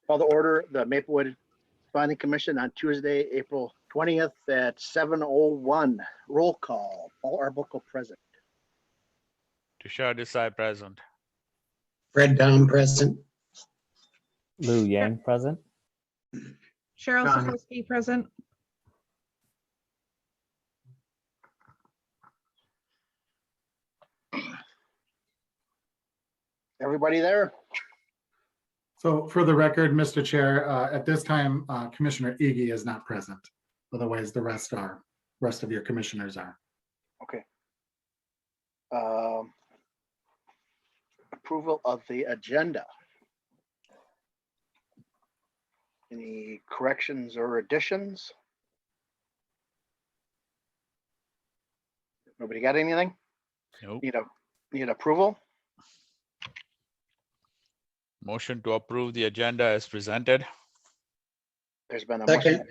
Call to order the Maplewood Planning Commission on Tuesday, April 20th at 7:01. Roll call. Paul Arbuckle present. Tushar Desai present. Fred Dom present. Lou Yang present. Cheryl John. Sikorsky present. Everybody there? So for the record, Mr. Chair, at this time, Commissioner Iggy is not present. Otherwise, the rest of your commissioners are. Okay. Approval of the agenda. Any corrections or additions? Nobody got anything? Nope. Need approval? Motion to approve the agenda as presented. There's been a Second.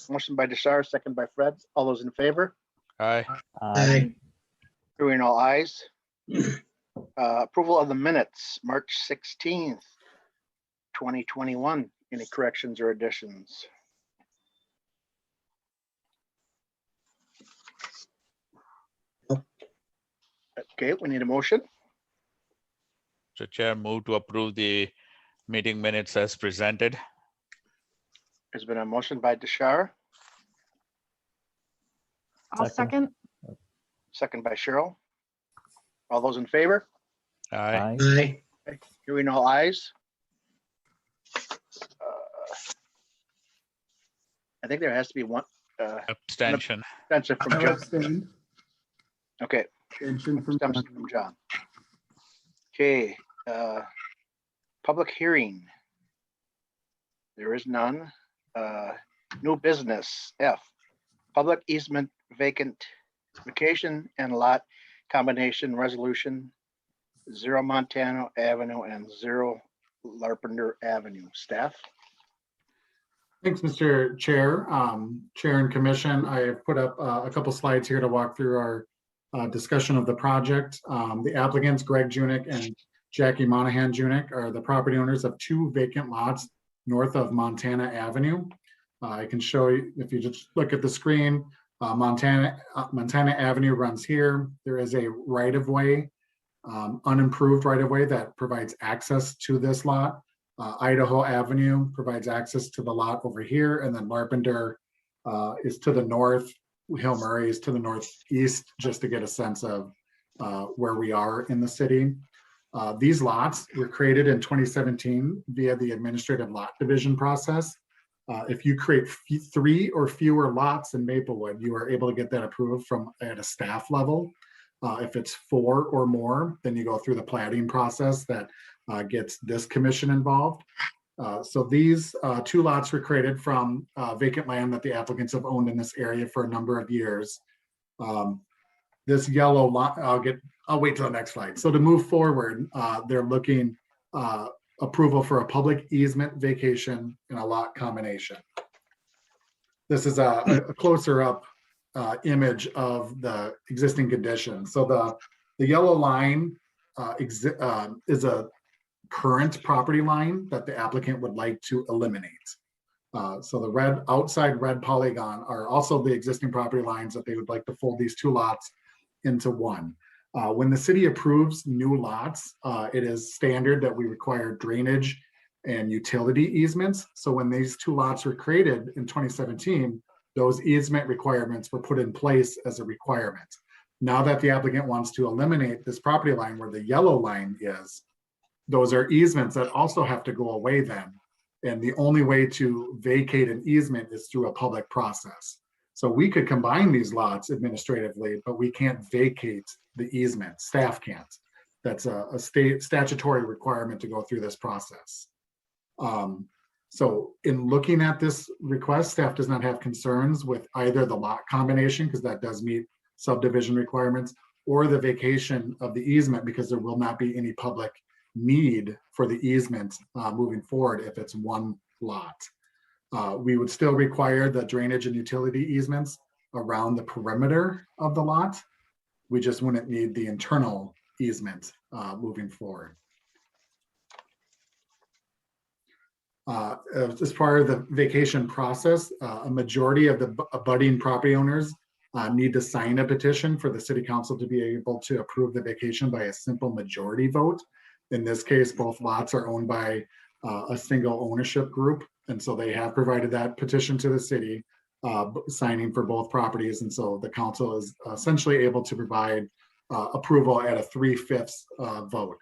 motion by Deshar, second by Fred. All those in favor? Aye. Aye. Hearing all ayes. Approval of the minutes, March 16th, 2021. Any corrections or additions? Okay, we need a motion. So Chair, move to approve the meeting minutes as presented. There's been a motion by Deshar, I'll Second. second. second by Cheryl. All those in favor? Aye. Aye. Hearing all ayes. I think there has to be one Abstention. abstention from John. Abstain. Okay, Abstention from abstention from John. Okay, public hearing. There is none. New business, F, public easement vacant vacation and lot combination resolution, 0 Montana Avenue and 0 Larpenter Avenue. Staff? Thanks, Mr. Chair. Chair and Commission, I have put up a couple slides here to walk through our discussion of the project. The applicants, Greg Junick and Jackie Monahan Junick, are the property owners of 2 vacant lots north of Montana Avenue. I can show you, if you just look at the screen, Montana Avenue runs here. There is a right-of-way, unimproved right-of-way that provides access to this lot. Idaho Avenue provides access to the lot over here, and then Larpenter is to the north. Hill Murray is to the northeast, just to get a sense of where we are in the city. These lots were created in 2017 via the administrative lot division process. If you create 3 or fewer lots in Maplewood, you are able to get that approved from at a staff level. If it's 4 or more, then you go through the platting process that gets this commission involved. So these 2 lots were created from vacant land that the applicants have owned in this area for a number of years. This yellow lot, I'll wait till the next slide. So to move forward, they're looking approval for a public easement vacation and a lot combination. This is a closer up image of the existing condition. So the yellow line is a current property line that the applicant would like to eliminate. So the outside red polygon are also the existing property lines that they would like to fold these 2 lots into one. When the city approves new lots, it is standard that we require drainage and utility easements. So when these 2 lots were created in 2017, those easement requirements were put in place as a requirement. Now that the applicant wants to eliminate this property line where the yellow line is, those are easements that also have to go away then. And the only way to vacate an easement is through a public process. So we could combine these lots administratively, but we can't vacate the easement. Staff can't. That's a state statutory requirement to go through this process. So in looking at this request, staff does not have concerns with either the lot combination, because that does meet subdivision requirements, or the vacation of the easement, because there will not be any public need for the easement moving forward if it's one lot. We would still require the drainage and utility easements around the perimeter of the lot. We just wouldn't need the internal easement moving forward. as part of the vacation process, a majority of the abutting property owners need to sign a petition for the city council to be able to approve the vacation by a simple majority vote. In this case, both lots are owned by a single ownership group. And so they have provided that petition to the city, signing for both properties. And so the council is essentially able to provide approval at a 3/5 vote.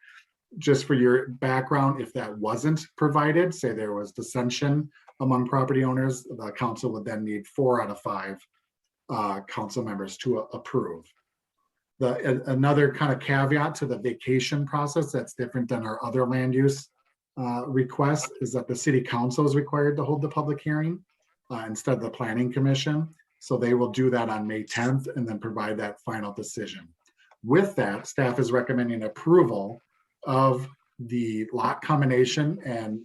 Just for your background, if that wasn't provided, say there was dissension among property owners, the council would then need 4 out of 5 council members to approve. Another kind of caveat to the vacation process that's different than our other land use request is that the city council is required to hold the public hearing instead of the planning commission. So they will do that on May 10th and then provide that final decision. With that, staff is recommending approval of the lot combination and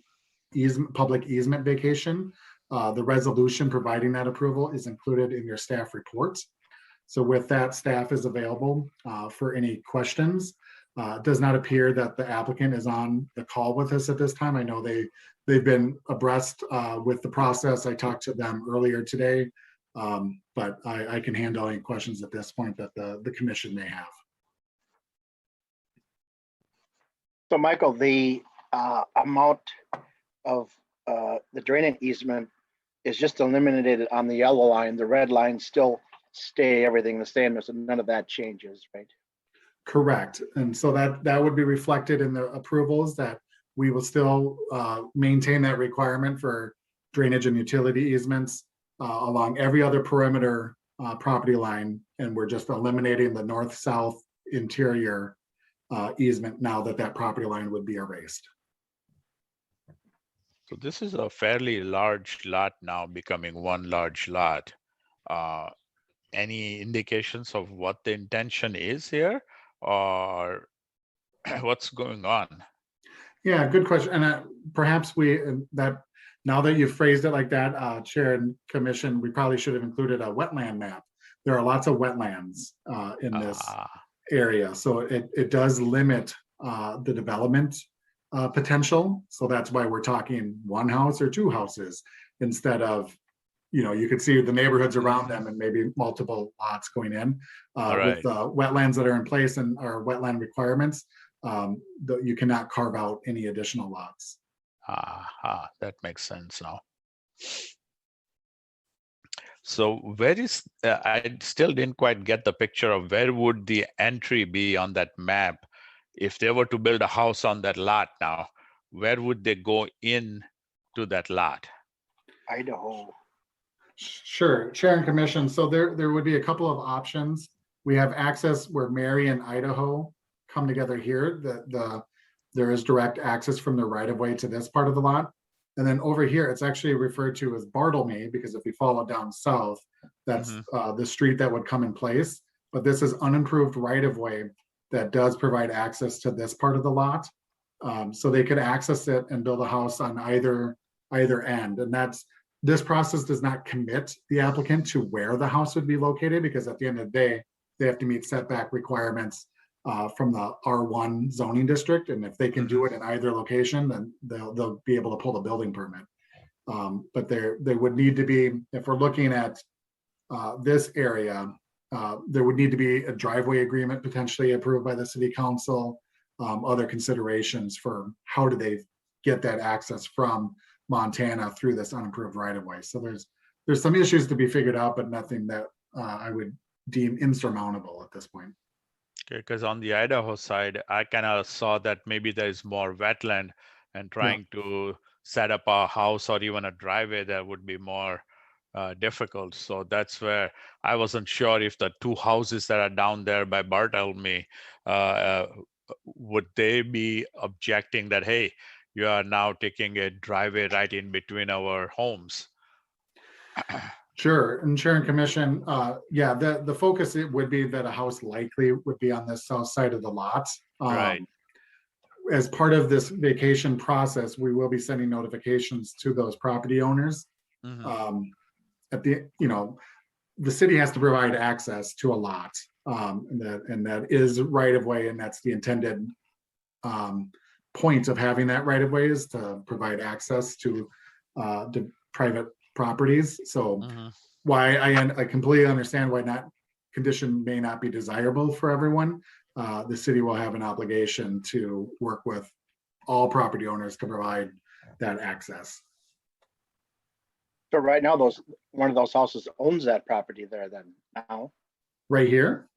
public easement vacation. The resolution providing that approval is included in your staff report. So with that, staff is available for any questions. It does not appear that the applicant is on the call with us at this time. I know they've been abreast with the process. I talked to them earlier today, but I can handle any questions at this point that the commission may have. So Michael, the amount of the drainage easement is just eliminated on the yellow line. The red lines still stay everything the same, so none of that changes, right? Correct. And so that would be reflected in the approvals, that we will still maintain that requirement for drainage and utility easements along every other perimeter property line. And we're just eliminating the north-south interior easement now that property line would be erased. So this is a fairly large lot now, becoming one large lot. Any indications of what the intention is here, or what's going on? Yeah, good question. And perhaps now that you've phrased it like that, Chair and Commission, we probably should have included a wetland map. There are lots of wetlands in this area, so it does limit the development potential. So that's why we're talking one house or 2 houses instead of, you could see the neighborhoods around them and maybe multiple lots going in. With the wetlands that are in place and our wetland requirements, you cannot carve out any additional lots. That makes sense now. So where is, I still didn't quite get the picture of where would the entry be on that map. If they were to build a house on that lot now, where would they go in to that lot? Idaho. Sure, Chair and Commission. So there would be a couple of options. We have access where Mary and Idaho come together here. There is direct access from the right of way to this part of the lot. And then over here, it's actually referred to as Bartlemy, because if we follow down south, that's the street that would come in place. But this is unimproved right of way that does provide access to this part of the lot. So they could access it and build a house on either end. And this process does not commit the applicant to where the house would be located, because at the end of the day, they have to meet setback requirements from the R1 zoning district. And if they can do it in either location, then they'll be able to pull the building permit. But they would need to be, if we're looking at this area, there would need to be a driveway agreement potentially approved by the city council, other considerations for how do they get that access from Montana through this unimproved right of way. So there's some issues to be figured out, but nothing that I would deem insurmountable at this point. Okay, because on the Idaho side, I kind of saw that maybe there is more wetland, and trying to set up a house or even a driveway there would be more difficult. So that's where I wasn't sure if the 2 houses that are down there by Bartlemy, would they be objecting that, hey, you are now taking a driveway right in between our homes? Sure, and Chair and Commission, the focus would be that a house likely would be on the south side of the lot. Right. As part of this vacation process, we will be sending notifications to those property owners. At the city has to provide access to a lot, and that is right of way, and that's the intended point of having that right of way is to provide access to private properties. So Mhm. why I completely understand why not condition may not be desirable for everyone. The city will have an obligation to work with all property owners to provide that access. So right now, one of those houses owns that property there then now. Right here?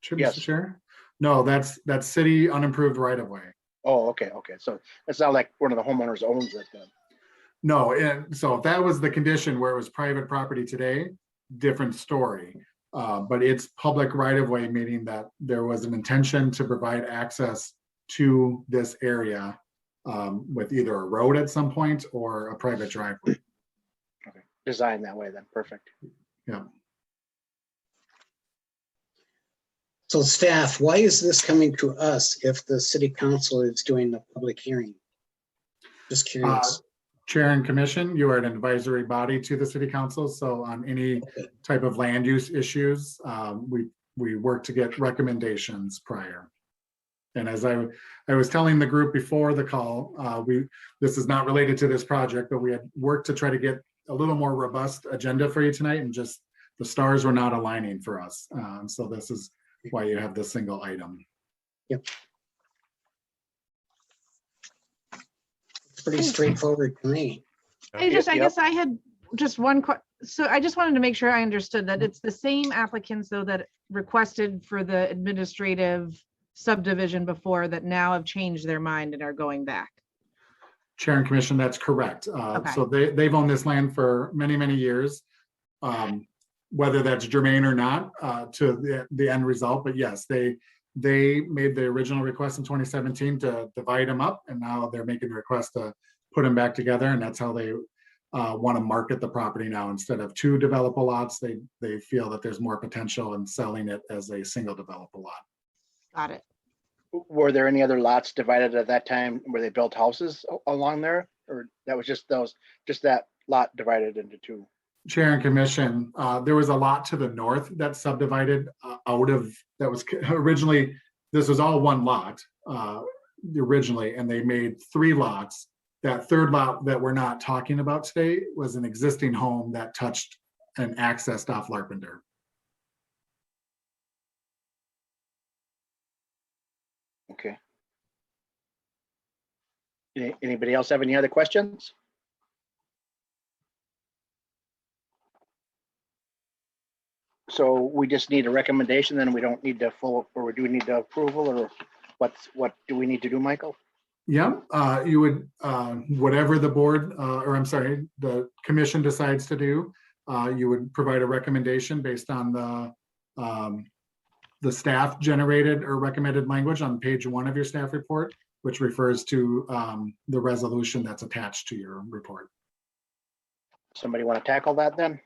Sure, Yes. Mr. Chair? No, that's city unimproved right of way. Oh, okay. So it's not like one of the homeowners owns it then. No, and so if that was the condition where it was private property today, different story. But it's public right of way, meaning that there was an intention to provide access to this area with either a road at some point or a private driveway. Okay. Designed that way then. Perfect. Yeah. So staff, why is this coming to us if the city council is doing the public hearing? Just curious. Chair and commission, you are an advisory body to the city council. So on any type of land use issues, we work to get recommendations prior. And as I was telling the group before the call, this is not related to this project, but we had worked to try to get a little more robust agenda for you tonight, and just the stars were not aligning for us. So this is why you have this single item. Yep. It's pretty straightforward to me. I just, I Yep. guess I had just one, so I just wanted to make sure I understood that it's the same applicants though that requested for the administrative subdivision before that now have changed their mind and are going back. Chair and commission, that's correct. Okay. So they've owned this land for many, many years. Whether that's germane or not to the end result, but yes, they made the original request in 2017 to divide them up, and now they're making the request to put them back together, and that's how they want to market the property now. Instead of two developable lots, they feel that there's more potential in selling it as a single developable lot. Got it. Were there any other lots divided at that time where they built houses along there? Or that was just that lot divided into two? Chair and commission, there was a lot to the north that subdivided that was originally, this was all one lot originally, and they made 3 lots. That third lot that we're not talking about today was an existing home that touched and accessed off Larpenter. Okay. Anybody else have any other questions? So we just need a recommendation, then we don't need the full, or do we need the approval, or what do we need to do, Michael? Yeah, you would, whatever the board, or I'm sorry, the commission decides to do, you would provide a recommendation based on the staff generated or recommended language on page 1 of your staff report, which refers to the resolution that's attached to your report. Somebody want to tackle that then?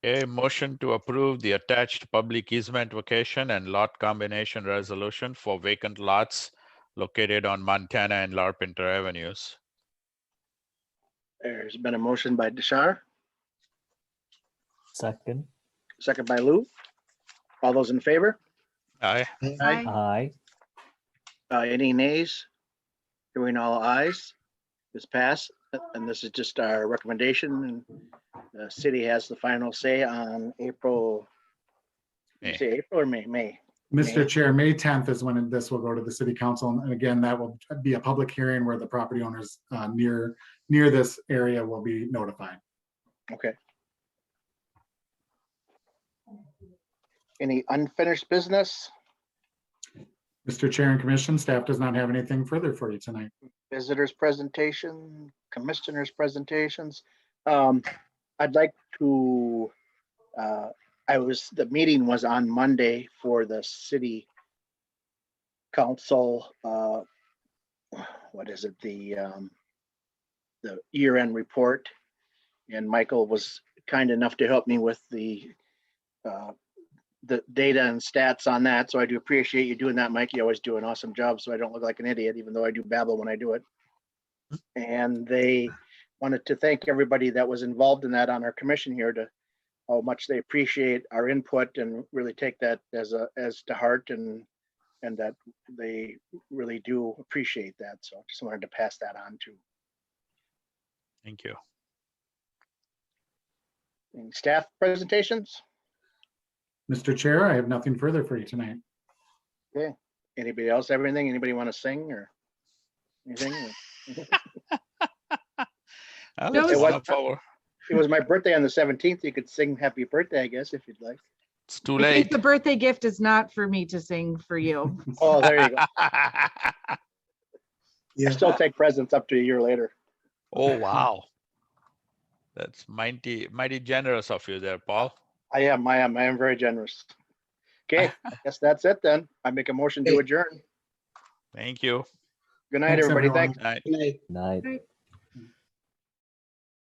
A motion to approve the attached public easement vacation and lot combination resolution for vacant lots located on Montana and Larpenteur Avenues. There's been a motion by Deshar, Second. second by Lou. All those in favor? Aye. Aye. Aye. Any nays? Hearing all ayes, this pass, and this is just our recommendation, and the city has the final say on April. May. Say April or May? May. Mr. Chair, May 10th is when this will go to the city council. And again, that will be a public hearing where the property owners near this area will be notified. Okay. Any unfinished business? Mr. Chair and commission, staff does not have anything further for you tonight. Visitors presentation, commissioners presentations. I'd like to, the meeting was on Monday for the city council, what is it, the year-end report. And Michael was kind enough to help me with the data and stats on that. So I do appreciate you doing that, Mike. You always do an awesome job, so I don't look like an idiot, even though I do babble when I do it. And they wanted to thank everybody that was involved in that on our commission here, to how much they appreciate our input and really take that as to heart, and and that they really do appreciate that. So I just wanted to pass that on to Thank you. any staff presentations. Mr. Chair, I have nothing further for you tonight. Anybody else have anything? Anybody want to sing or anything? No, Let's it's- one up our- It was my birthday on the 17th. You could sing happy birthday, I guess, if you'd like. It's too I think late. the birthday gift is not for me to sing for you. Oh, there you go. Yeah. I still take presents up to a year later. Oh, wow. That's mighty generous of you there, Paul. I am very generous. Okay, I guess that's it then. I make a motion to Hey. adjourn. Thank you. Good night, Thanks, everybody. everyone. Thanks. Night. Good night. Night. Right.